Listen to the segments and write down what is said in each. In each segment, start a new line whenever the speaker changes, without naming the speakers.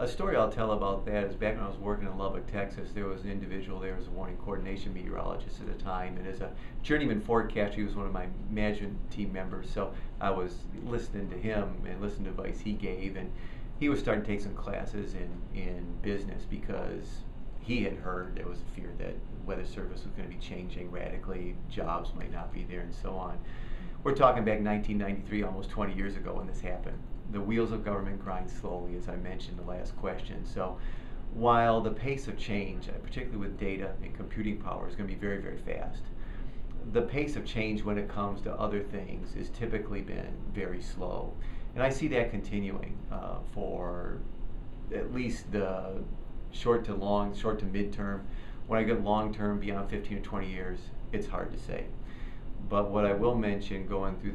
A story I'll tell about that is back when I was working in Lubbock, Texas, there was an individual there was a warning coordination meteorologist at the time, and as a journeyman forecaster, he was one of my management team members, so I was listening to him and listening to advice he gave, and he was starting to take some classes in business because he had heard there was a fear that the weather service was going to be changing radically, jobs might not be there, and so on. We're talking back 1993, almost 20 years ago when this happened. The wheels of government grind slowly, as I mentioned in the last question. So while the pace of change, particularly with data and computing power, is going to be very, very fast, the pace of change when it comes to other things has typically been very slow. And I see that continuing for at least the short to midterm. When I get long term, beyond 15 or 20 years, it's hard to say. But what I will mention going through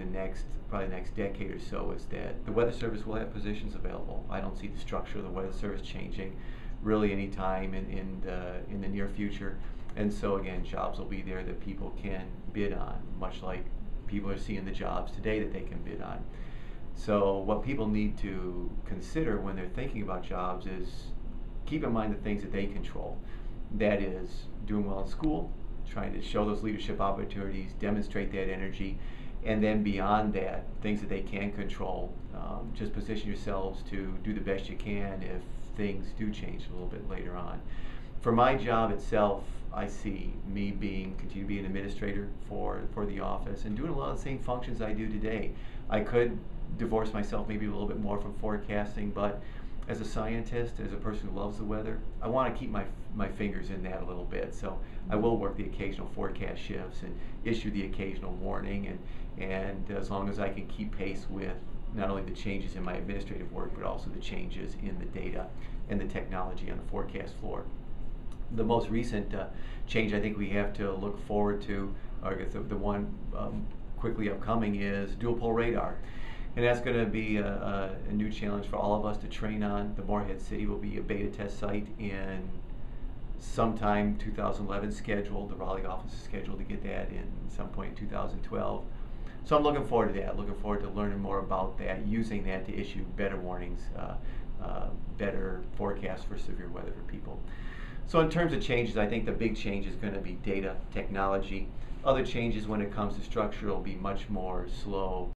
probably the next decade or so is that the Weather Service will have positions available. I don't see the structure of the Weather Service changing really any time in the near future. And so again, jobs will be there that people can bid on, much like people are seeing the jobs today that they can bid on. So what people need to consider when they're thinking about jobs is keep in mind the things that they control. That is doing well in school, trying to show those leadership opportunities, demonstrate that energy, and then beyond that, things that they can control, just position yourselves to do the best you can if things do change a little bit later on. For my job itself, I see me continue to be an administrator for the office and doing a lot of the same functions I do today. I could divorce myself maybe a little bit more from forecasting, but as a scientist, as a person who loves the weather, I want to keep my fingers in that a little bit. So I will work the occasional forecast shifts and issue the occasional warning, and as long as I can keep pace with not only the changes in my administrative work, but also the changes in the data and the technology on the forecast floor. The most recent change I think we have to look forward to, or I guess the one quickly upcoming, is dual pole radar. And that's going to be a new challenge for all of us to train on. The Morehead City will be a beta test site in sometime 2011 scheduled. The Raleigh office is scheduled to get that in some point in 2012. So I'm looking forward to that, looking forward to learning more about that, using that to issue better warnings, better forecasts for severe weather for people. So in terms of changes, I think the big change is going to be data, technology. Other changes when it comes to structure will be much more slow.